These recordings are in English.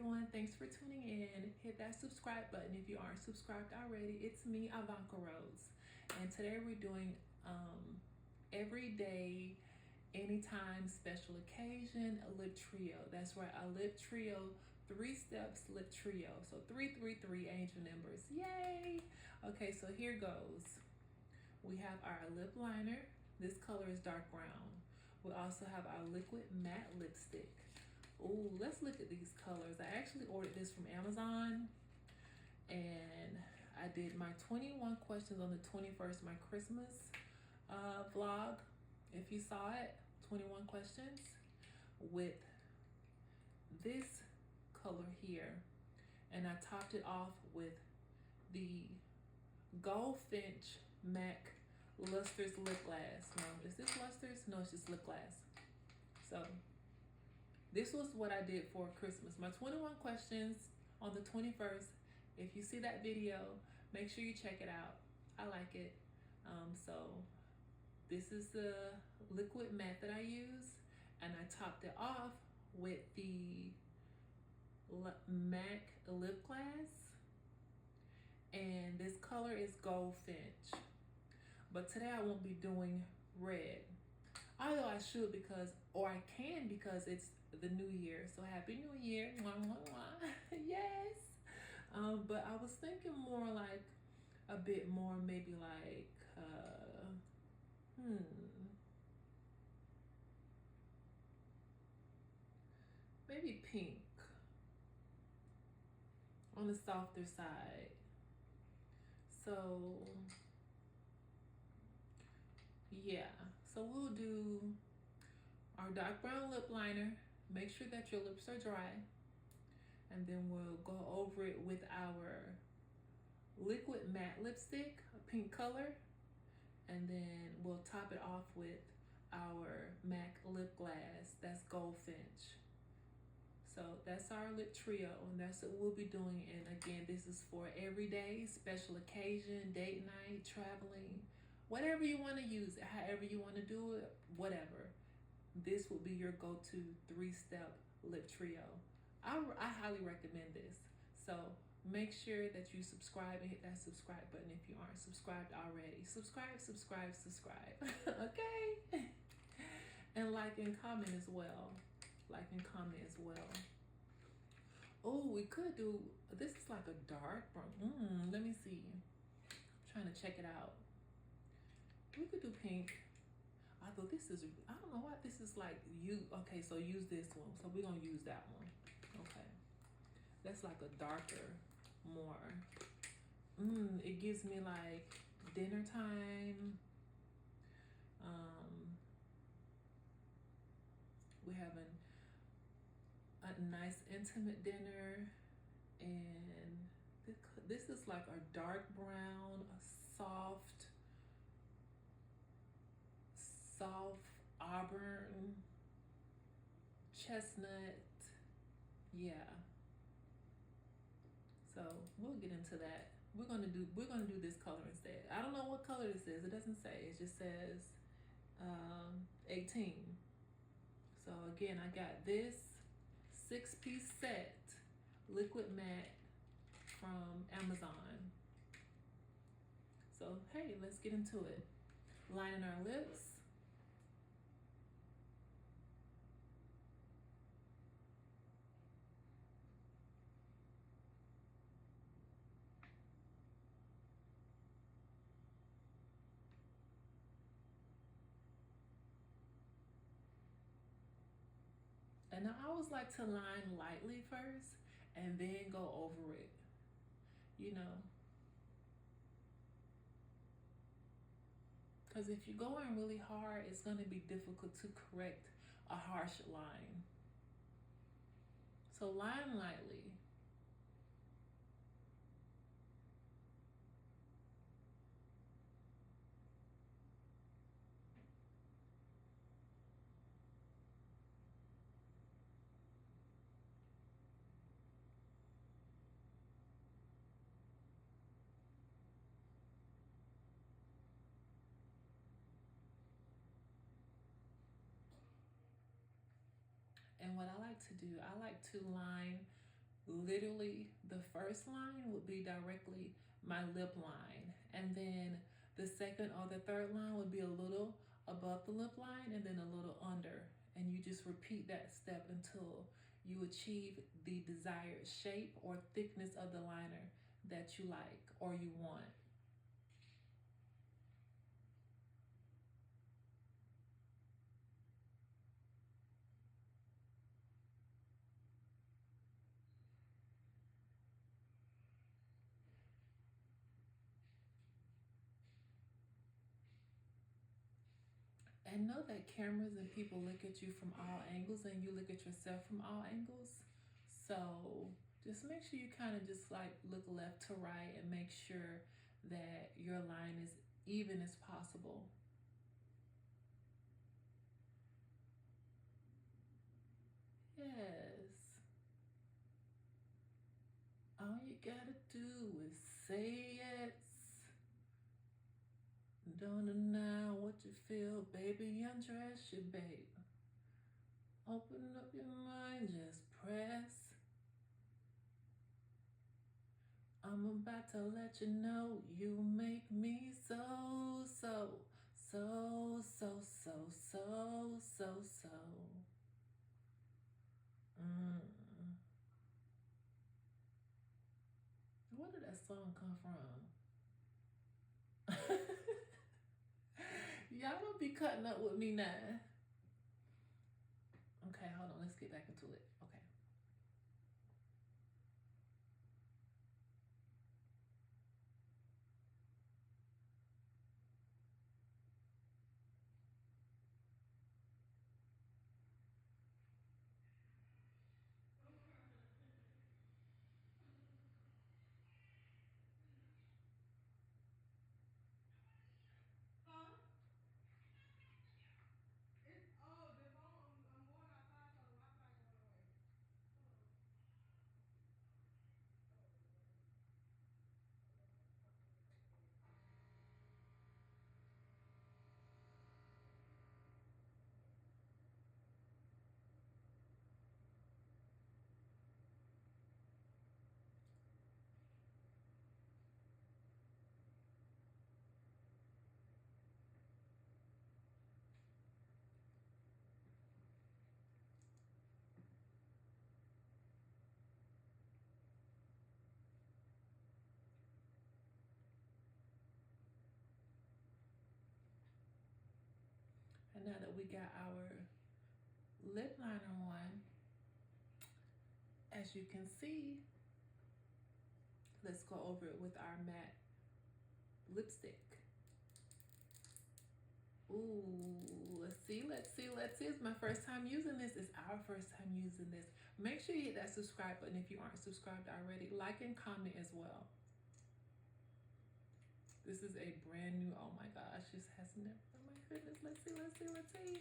everyone, thanks for tuning in. Hit that subscribe button if you aren't subscribed already. It's me, Ivanka Rose, and today we're doing everyday, anytime, special occasion, a lip trio. That's right, a lip trio, 3 steps lip trio. So 333 angel numbers, yay! Okay, so here goes. We have our lip liner. This color is dark brown. We also have our liquid matte lipstick. Oh, let's look at these colors. I actually ordered this from Amazon, and I did my 21 questions on the 21st, my Christmas vlog. If you saw it, 21 questions with this color here, and I topped it off with the Goldfinch MAC Luster's lip gloss. No, is this Luster's? No, it's just lip gloss. So this was what I did for Christmas. My 21 questions on the 21st. If you see that video, make sure you check it out. I like it. So this is the liquid matte that I use, and I topped it off with the MAC lip gloss, and this color is Goldfinch. But today I won't be doing red, although I should, because, or I can, because it's the new year. So happy new year. Mwah, mwah, mwah. Yes. But I was thinking more like a bit more, maybe like maybe pink on the softer side. So yeah, so we'll do our dark brown lip liner. Make sure that your lips are dry, and then we'll go over it with our liquid matte lipstick, a pink color, and then we'll top it off with our MAC lip gloss, that's Goldfinch. So that's our lip trio, and that's what we'll be doing. And again, this is for everyday, special occasion, date night, traveling, whatever you want to use it, however you want to do it, whatever. This will be your go-to 3-step lip trio. I highly recommend this. So make sure that you subscribe and hit that subscribe button if you aren't subscribed already. Subscribe, subscribe, subscribe. Okay? And like and comment as well. Like and comment as well. Oh, we could do, this is like a dark brown. Let me see. I'm trying to check it out. We could do pink. I thought this is, I don't know why this is like you. Okay, so use this one. So we're gonna use that one. Okay, that's like a darker, more. It gives me like dinner time. We're having a nice intimate dinner, and this is like a dark brown, a soft auburn, chestnut. Yeah, so we'll get into that. We're gonna do this color instead. I don't know what color this is. It doesn't say. It just says 18. So again, I got this 6-piece set liquid matte from Amazon. So hey, let's get into it. Lining our lips. And I always like to line lightly first and then go over it, you know. Because if you go in really hard, it's going to be difficult to correct a harsh line. So line lightly. And what I like to do, I like to line literally the first line would be directly my lip line, and then the second or the third line would be a little above the lip line and then a little under, and you just repeat that step until you achieve the desired shape or thickness of the liner that you like or you want. And know that cameras and people look at you from all angles and you look at yourself from all angles. So just make sure you kind of just like look left to right and make sure that your line is even as possible. Yes. All you gotta do is say yes. Don't deny what you feel, baby. Undress you, babe. Open up your mind, just press. I'm about to let you know you make me so, so, so, so, so, so, so, so. Where did that song come from? Y'all don't be cutting up with me now. Okay, hold on. Let's get back into it. Okay. And now that we got our lip liner on, as you can see, let's go over it with our matte lipstick. Ooh, let's see, let's see, let's see. It's my first time using this. It's our first time using this. Make sure you hit that subscribe button if you aren't subscribed already. Like and comment as well. This is a brand new, oh my gosh, this has never, oh my goodness, let's see, let's see, let's see.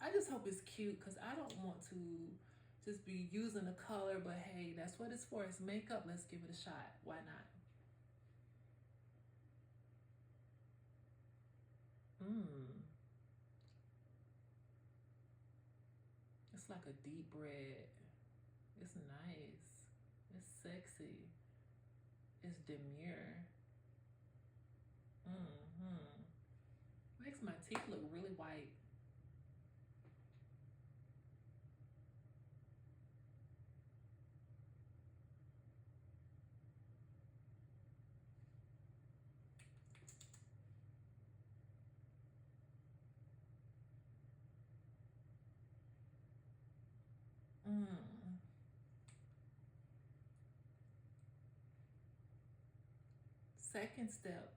I just hope it's cute because I don't want to just be using a color, but hey, that's what it's for. It's makeup. Let's give it a shot. Why not? It's like a deep red. It's nice. It's sexy. It's demure. Makes my teeth look really white. Second step.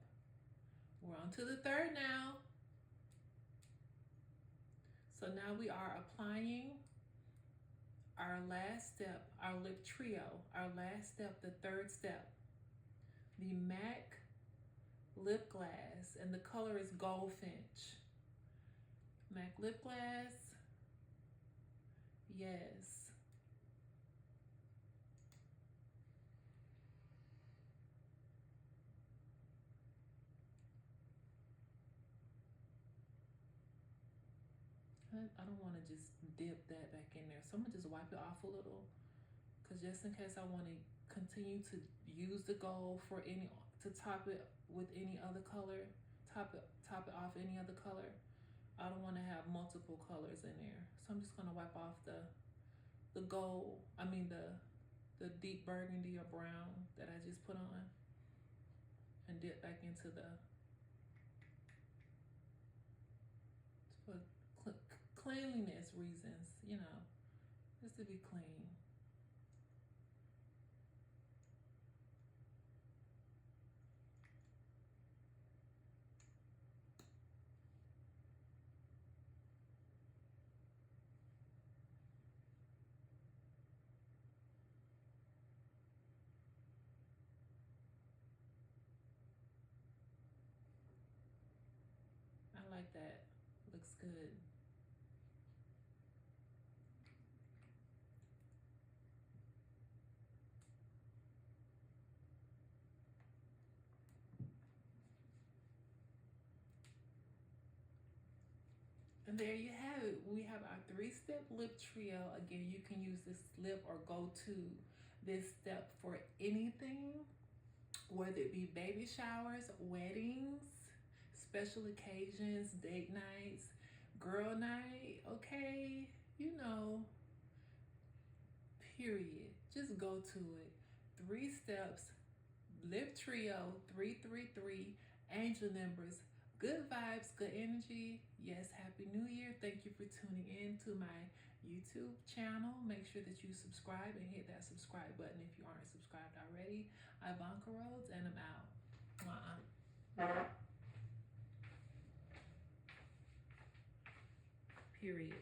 We're on to the third now. So now we are applying our last step, our lip trio, our last step, the third step, the MAC lip glass, and the color is Goldfinch. MAC lip glass, yes. I don't want to just dip that back in there. So I'm gonna just wipe it off a little, because just in case I want to continue to use the gold for any, to top it with any other color, top it off any other color. I don't want to have multiple colors in there. So I'm just gonna wipe off the gold, I mean the deep burgundy or brown that I just put on, and dip back into the, for cleanliness reasons, you know, just to be clean. I like that. Looks good. And there you have it. We have our 3-step lip trio. Again, you can use this lip or go to this step for anything, whether it be baby showers, weddings, special occasions, date nights, girl night, okay? You know, period. Just go to it. 3 steps, lip trio, 333, angel numbers, good vibes, good energy. Yes, happy new year. Thank you for tuning in to my YouTube channel. Make sure that you subscribe and hit that subscribe button if you aren't subscribed already. Ivanka Rhodes, and I'm out. Period.